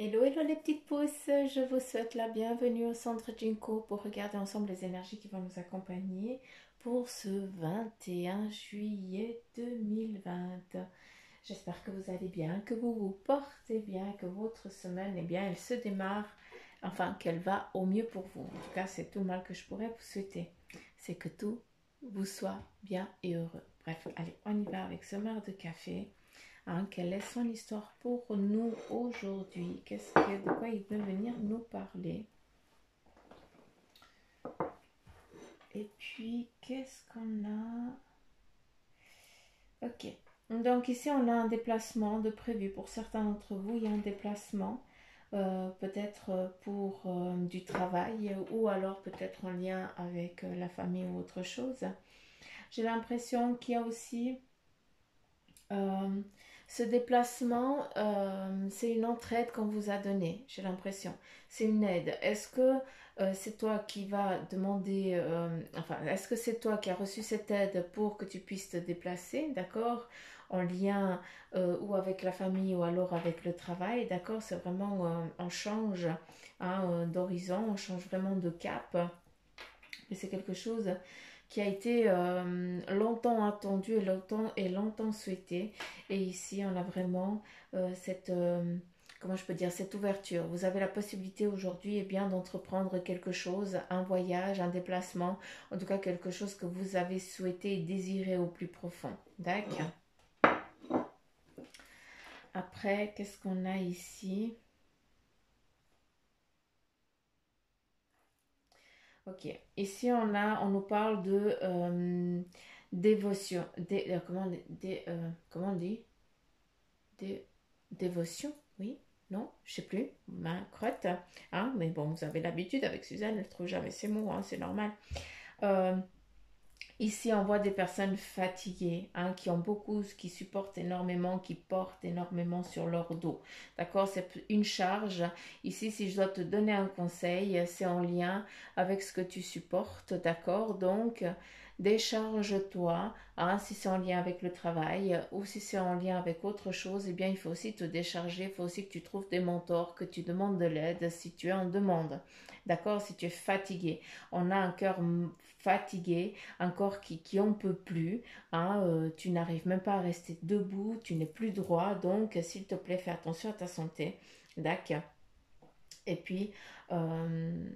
Hello, hello les petites pousses, je vous souhaite la bienvenue au centre Jinko pour regarder ensemble les énergies qui vont nous accompagner pour ce 21 juillet 2020. J'espère que vous allez bien, que vous vous portez bien, que votre semaine, eh bien, elle se démarre, enfin qu'elle va au mieux pour vous. En tout cas, c'est tout le mal que je pourrais vous souhaiter. C'est que tout vous soit bien et heureux. Bref, allez, on y va avec ce marc de café. Hein, quelle est son histoire pour nous aujourd'hui? De quoi il veut venir nous parler? Et puis, qu'est-ce qu'on a? Ok. Donc ici, on a un déplacement de prévu. Pour certains d'entre vous, il y a un déplacement. Peut-être pour du travail ou alors peut-être en lien avec la famille ou autre chose. J'ai l'impression qu'il y a aussi Euh, ce déplacement, c'est une entraide qu'on vous a donnée, j'ai l'impression. C'est une aide. Est-ce que c'est toi qui vas demander, enfin, est-ce que c'est toi qui as reçu cette aide pour que tu puisses te déplacer, d'accord, en lien ou avec la famille ou alors avec le travail, d'accord? C'est vraiment, on change hein, d'horizon, on change vraiment de cap. Et c'est quelque chose qui a été longtemps attendu et longtemps souhaité. Et ici, on a vraiment cette, comment je peux dire, cette ouverture. Vous avez la possibilité aujourd'hui eh bien d'entreprendre quelque chose, un voyage, un déplacement, en tout cas quelque chose que vous avez souhaité et désiré au plus profond. D'accord. Après, qu'est-ce qu'on a ici? Ok. Ici, on nous parle de dévotion. Comment on dit? Dé- dévotion? Oui? Non? Je sais plus. Ma crotte. Hein? Mais bon, vous avez l'habitude avec Suzanne, elle ne trouve jamais ses mots, hein, c'est normal. Euh, Ici, on voit des personnes fatiguées, hein, qui ont beaucoup, qui supportent énormément, qui portent énormément sur leur dos. D'accord? C'est une charge. Ici, si je dois te donner un conseil, c'est en lien avec ce que tu supportes. D'accord? Donc, décharge-toi. Hein, si c'est en lien avec le travail ou si c'est en lien avec autre chose, eh bien, il faut aussi te décharger. Il faut aussi que tu trouves des mentors, que tu demandes de l'aide si tu es en demande. D'accord? Si tu es fatigué. On a un cœur fatigué, un corps qui en peut plus, hein, tu n'arrives même pas à rester debout, tu n'es plus droit, donc s'il te plaît, fais attention à ta santé, d'accord. Et puis, euh,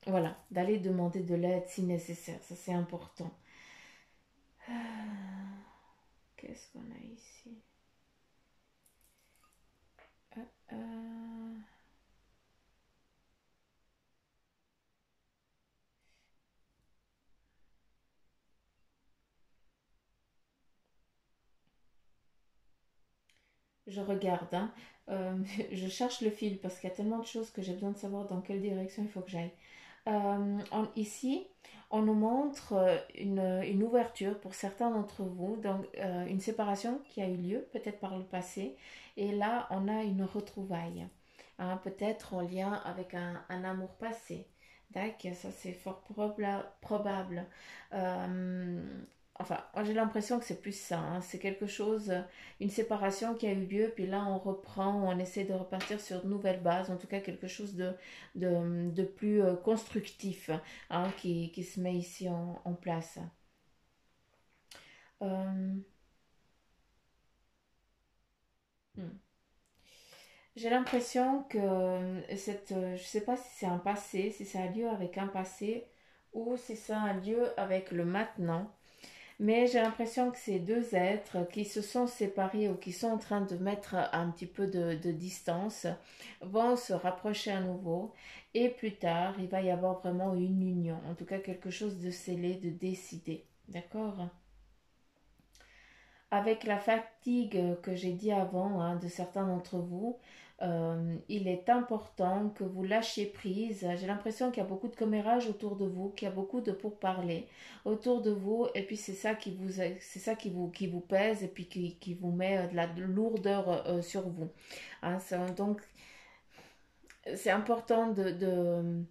voilà, d'aller demander de l'aide si nécessaire, ça c'est important. Ah, qu'est-ce qu'on a ici? Ah, ah. Je regarde, hein. Euh, je cherche le fil parce qu'il y a tellement de choses que j'ai besoin de savoir dans quelle direction il faut que j'aille. Ici, on nous montre une ouverture pour certains d'entre vous, donc une séparation qui a eu lieu peut-être par le passé, et là on a une retrouvaille, hein, peut-être en lien avec un amour passé. D'accord, ça c'est fort probable. Euh, enfin, j'ai l'impression que c'est plus ça, hein, c'est quelque chose, une séparation qui a eu lieu, puis là on reprend, on essaie de repartir sur de nouvelles bases, en tout cas quelque chose de plus constructif hein, qui se met ici en place. Euh, hmm. J'ai l'impression que je ne sais pas si c'est un passé, si ça a lieu avec un passé ou si ça a lieu avec le maintenant. Mais j'ai l'impression que ces deux êtres qui se sont séparés ou qui sont en train de mettre un petit peu de distance vont se rapprocher à nouveau et plus tard, il va y avoir vraiment une union, en tout cas quelque chose de scellé, de décidé. D'accord? Avec la fatigue que j'ai dit avant hein, de certains d'entre vous, il est important que vous lâchiez prise. J'ai l'impression qu'il y a beaucoup de commérages autour de vous, qu'il y a beaucoup de pourparlers autour de vous, et puis c'est ça qui vous pèse et puis qui vous met de la lourdeur sur vous. Hein, donc c'est important de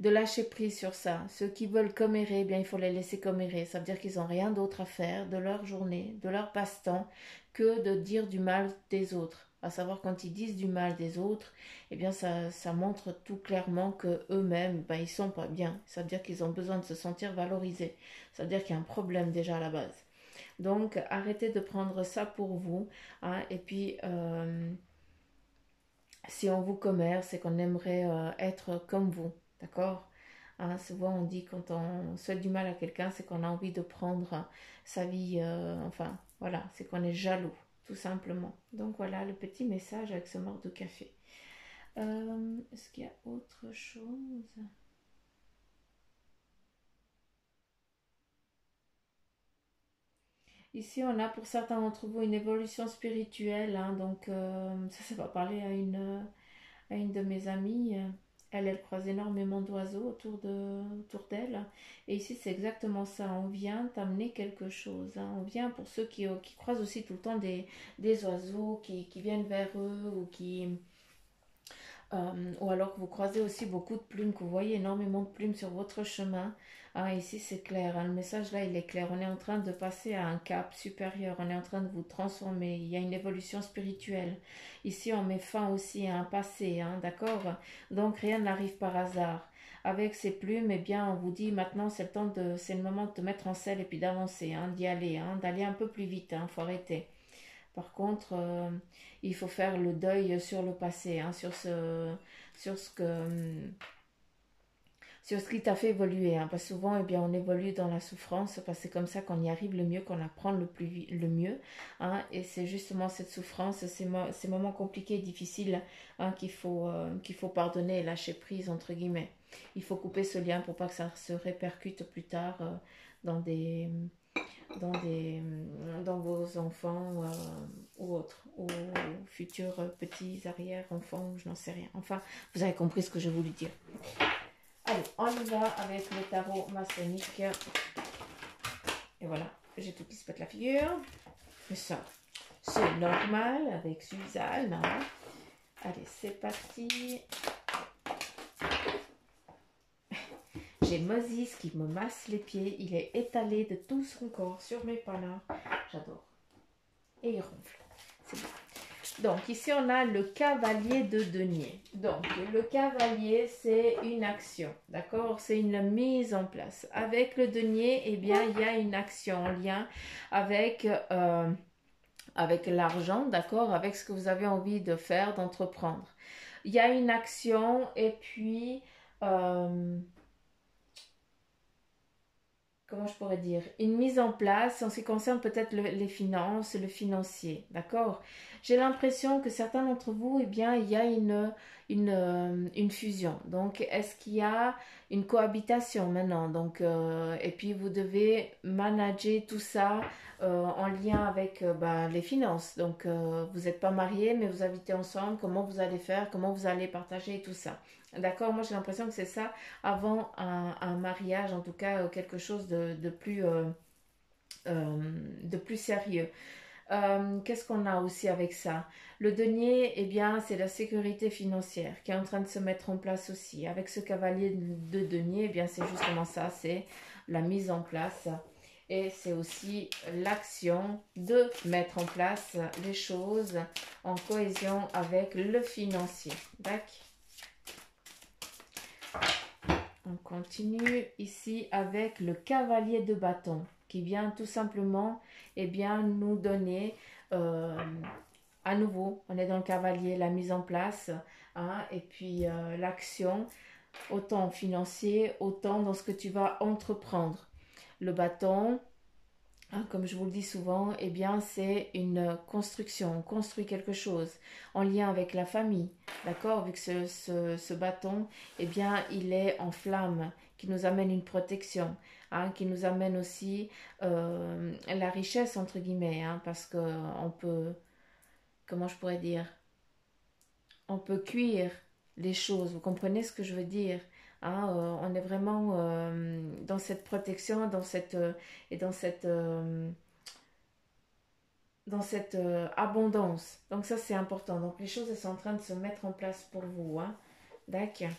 lâcher prise sur ça. Ceux qui veulent commérer, eh bien, il faut les laisser commérer. Ça veut dire qu'ils n'ont rien d'autre à faire de leur journée, de leur passe-temps, que de dire du mal des autres. À savoir, quand ils disent du mal des autres, eh bien, ça montre tout clairement que eux-mêmes, ben, ils sont pas bien. Ça veut dire qu'ils ont besoin de se sentir valorisés. Ça veut dire qu'il y a un problème déjà à la base. Donc, arrêtez de prendre ça pour vous, hein, et puis, si on vous commerce, c'est qu'on aimerait être comme vous, d'accord? Hein, souvent on dit quand on souhaite du mal à quelqu'un, c'est qu'on a envie de prendre sa vie, enfin voilà, c'est qu'on est jaloux, tout simplement. Donc voilà le petit message avec ce mort de café. Est-ce qu'il y a autre chose? Ici, on a pour certains d'entre vous une évolution spirituelle, hein, donc ça va parler à une de mes amies. Elle croise énormément d'oiseaux autour d'elle. Et ici, c'est exactement ça. On vient t'amener quelque chose, hein. On vient pour ceux qui croisent aussi tout le temps des oiseaux qui viennent vers eux ou alors que vous croisez aussi beaucoup de plumes, que vous voyez énormément de plumes sur votre chemin. Ah, ici c'est clair, hein, le message là il est clair. On est en train de passer à un cap supérieur, on est en train de vous transformer. Il y a une évolution spirituelle. Ici on met fin aussi à un passé, hein, d'accord? Donc rien n'arrive par hasard. Avec ces plumes, eh bien, on vous dit maintenant c'est le moment de te mettre en selle et puis d'avancer, hein, d'y aller, hein, d'aller un peu plus vite, hein, faut arrêter. Par contre, il faut faire le deuil sur le passé, hein, sur ce que, sur ce qui t'a fait évoluer, hein, parce que souvent, eh bien, on évolue dans la souffrance, parce que c'est comme ça qu'on y arrive le mieux, qu'on apprend le mieux, hein, et c'est justement cette souffrance, ces moments compliqués et difficiles, hein, qu'il faut pardonner et lâcher prise, entre guillemets. Il faut couper ce lien pour pas que ça se répercute plus tard dans des, dans vos enfants ou autres, ou futurs petits arrière-enfants, je n'en sais rien. Enfin, vous avez compris ce que je voulais dire. Allez, on y va avec le tarot maçonnique. Et voilà, j'ai tout qui se pète la figure. Mais ça, c'est normal avec Suzanne. Hein. Allez, c'est parti. J'ai Moses qui me masse les pieds. Il est étalé de tout son corps sur mes palins. J'adore. Et il ronfle. C'est bon. Donc, ici, on a le cavalier de denier. Donc, le cavalier, c'est une action, d'accord? C'est une mise en place. Avec le denier, eh bien, il y a une action en lien avec, avec l'argent, d'accord? Avec ce que vous avez envie de faire, d'entreprendre. Il y a une action et puis... comment je pourrais dire, une mise en place en ce qui concerne peut-être les finances, le financier, d'accord? J'ai l'impression que certains d'entre vous, eh bien, il y a une fusion. Donc, est-ce qu'il y a une cohabitation maintenant? Donc, et puis, vous devez manager tout ça en lien avec ben, les finances. Donc, vous n'êtes pas mariés, mais vous habitez ensemble. Comment vous allez faire? Comment vous allez partager tout ça? D'accord? Moi, j'ai l'impression que c'est ça avant un mariage, en tout cas quelque chose de plus sérieux. Qu'est-ce qu'on a aussi avec ça? Le denier, eh bien, c'est la sécurité financière qui est en train de se mettre en place aussi. Avec ce cavalier de denier, eh bien, c'est justement ça, c'est la mise en place. Et c'est aussi l'action de mettre en place les choses en cohésion avec le financier. D'accord? On continue ici avec le cavalier de bâton qui vient tout simplement eh bien, nous donner à nouveau, on est dans le cavalier, la mise en place hein, et puis l'action, autant financier, autant dans ce que tu vas entreprendre. Le bâton, hein, comme je vous le dis souvent, eh bien, c'est une construction. On construit quelque chose en lien avec la famille. D'accord? Vu que ce bâton, eh bien, il est en flamme, qui nous amène une protection, hein, qui nous amène aussi la richesse, entre guillemets, hein, parce qu'on peut, comment je pourrais dire, on peut cuire les choses. Vous comprenez ce que je veux dire? Hein, on est vraiment dans cette protection, et dans cette abondance. Donc ça c'est important. Donc les choses elles sont en train de se mettre en place pour vous. Hein. D'accord.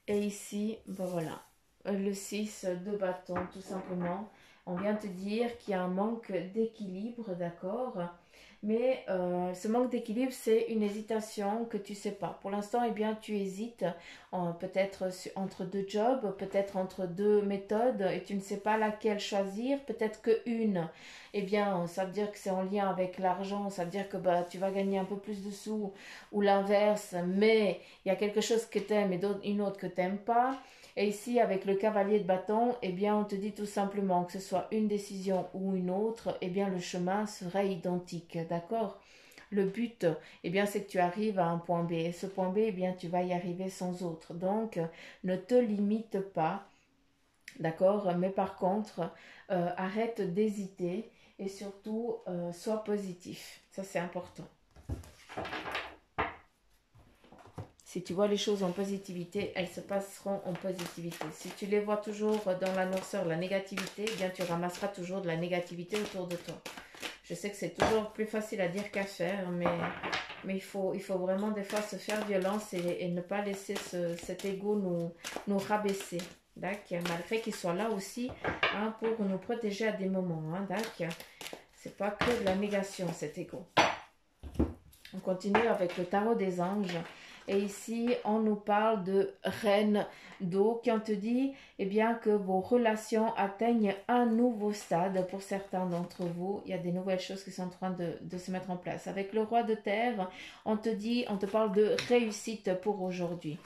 Et ici, ben voilà, le 6 de bâton tout simplement. On vient te dire qu'il y a un manque d'équilibre, d'accord? Mais ce manque d'équilibre, c'est une hésitation que tu ne sais pas. Pour l'instant, eh bien, tu hésites peut-être entre deux jobs, peut-être entre deux méthodes et tu ne sais pas laquelle choisir. Peut-être qu'une, eh bien, ça veut dire que c'est en lien avec l'argent, ça veut dire que bah, tu vas gagner un peu plus de sous ou l'inverse, mais il y a quelque chose que tu aimes et une autre que tu n'aimes pas. Et ici, avec le cavalier de bâton, eh bien, on te dit tout simplement que ce soit une décision ou une autre, eh bien, le chemin serait identique, d'accord? Le but, eh bien, c'est que tu arrives à un point B. Et ce point B, eh bien, tu vas y arriver sans autre. Donc, ne te limite pas, d'accord? Mais par contre, arrête d'hésiter et surtout, sois positif. Ça, c'est important. Si tu vois les choses en positivité, elles se passeront en positivité. Si tu les vois toujours dans la noirceur, la négativité, eh bien tu ramasseras toujours de la négativité autour de toi. Je sais que c'est toujours plus facile à dire qu'à faire, mais il faut vraiment des fois se faire violence et ne pas laisser cet ego nous rabaisser. Malgré qu'il soit là aussi hein, pour nous protéger à des moments. Hein, c'est pas que de la négation cet ego. On continue avec le tarot des anges. Et ici, on nous parle de reine d'eau qui on te dit eh bien, que vos relations atteignent un nouveau stade pour certains d'entre vous. Il y a des nouvelles choses qui sont en train de se mettre en place. Avec le roi de terre, on te parle de réussite pour aujourd'hui.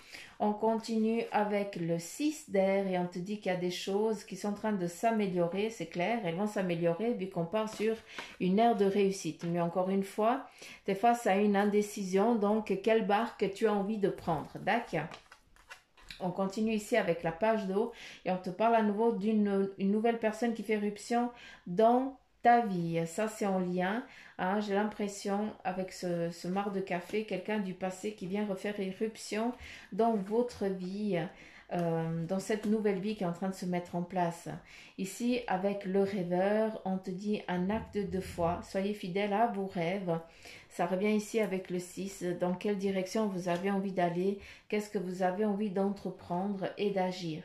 On continue avec le 6 d'air et on te dit qu'il y a des choses qui sont en train de s'améliorer, c'est clair, elles vont s'améliorer vu qu'on part sur une ère de réussite. Mais encore une fois, tu es face à une indécision, donc quelle barque tu as envie de prendre, d'accord? On continue ici avec la page d'eau et on te parle à nouveau d'une nouvelle personne qui fait éruption dans ta vie. Ça, c'est en lien. Hein, j'ai l'impression, avec ce marc de café, quelqu'un du passé qui vient refaire éruption dans votre vie, dans cette nouvelle vie qui est en train de se mettre en place. Ici, avec le rêveur, on te dit un acte de foi. Soyez fidèles à vos rêves. Ça revient ici avec le 6. Dans quelle direction vous avez envie d'aller? Qu'est-ce que vous avez envie d'entreprendre et d'agir?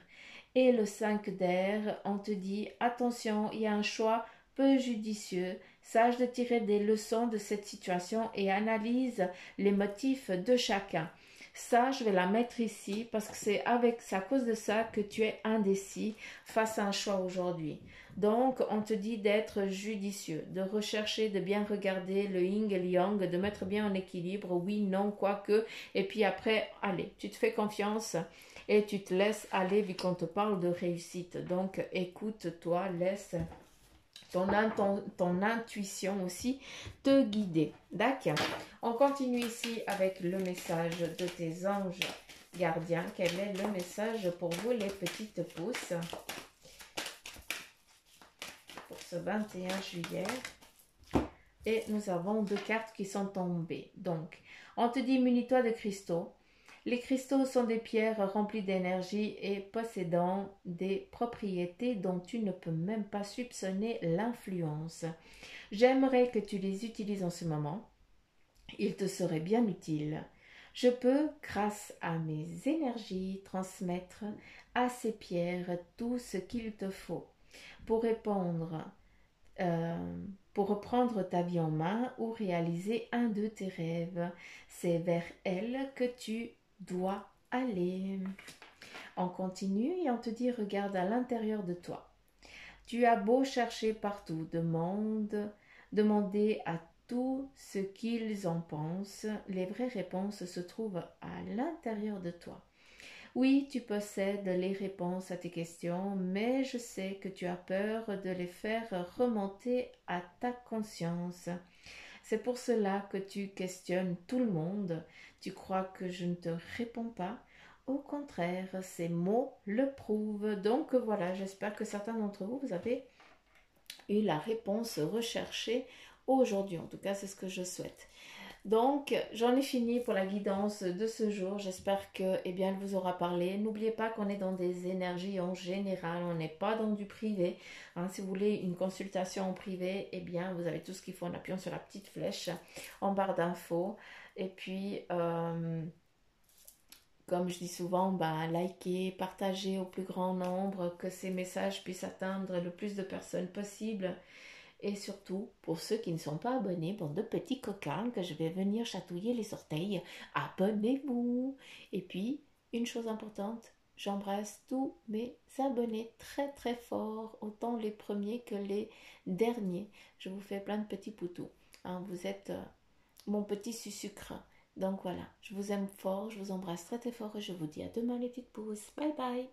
Et le 5 d'air, on te dit attention, il y a un choix peu judicieux. Sache de tirer des leçons de cette situation et analyse les motifs de chacun. Ça, je vais la mettre ici parce que c'est à cause de ça que tu es indécis face à un choix aujourd'hui. Donc, on te dit d'être judicieux, de rechercher, de bien regarder le yin et le yang, de mettre bien en équilibre, oui, non, quoique, et puis après, allez, tu te fais confiance et tu te laisses aller vu qu'on te parle de réussite. Donc, écoute-toi, laisse ton intuition aussi te guider. D'accord. On continue ici avec le message de tes anges gardiens. Quel est le message pour vous les petites pousses pour ce 21 juillet? Et nous avons 2 cartes qui sont tombées. Donc, on te dit munis-toi de cristaux. Les cristaux sont des pierres remplies d'énergie et possédant des propriétés dont tu ne peux même pas soupçonner l'influence. J'aimerais que tu les utilises en ce moment. Ils te seraient bien utiles. Je peux, grâce à mes énergies, transmettre à ces pierres tout ce qu'il te faut pour reprendre ta vie en main ou réaliser un de tes rêves. C'est vers elles que tu dois aller. On continue et on te dit regarde à l'intérieur de toi. Tu as beau chercher partout, demander à tout ce qu'ils en pensent, les vraies réponses se trouvent à l'intérieur de toi. Oui, tu possèdes les réponses à tes questions, mais je sais que tu as peur de les faire remonter à ta conscience. C'est pour cela que tu questionnes tout le monde. Tu crois que je ne te réponds pas. Au contraire, ces mots le prouvent. Donc voilà, j'espère que certains d'entre vous, vous avez eu la réponse recherchée aujourd'hui. En tout cas, c'est ce que je souhaite. Donc, j'en ai fini pour la guidance de ce jour. J'espère que, eh bien, elle vous aura parlé. N'oubliez pas qu'on est dans des énergies en général. On n'est pas dans du privé. Hein, si vous voulez une consultation en privé, eh bien, vous avez tout ce qu'il faut en appuyant sur la petite flèche en barre d'infos. Et puis, comme je dis souvent, ben, likez, partagez au plus grand nombre, que ces messages puissent atteindre le plus de personnes possible. Et surtout, pour ceux qui ne sont pas abonnés, bande de petits coquins que je vais venir chatouiller les orteils, abonnez-vous. Et puis, une chose importante, j'embrasse tous mes abonnés très très fort, autant les premiers que les derniers. Je vous fais plein de petits poutous. Hein, vous êtes mon petit sucre. Donc voilà, je vous aime fort, je vous embrasse très très fort et je vous dis à demain les petites pousses. Bye bye.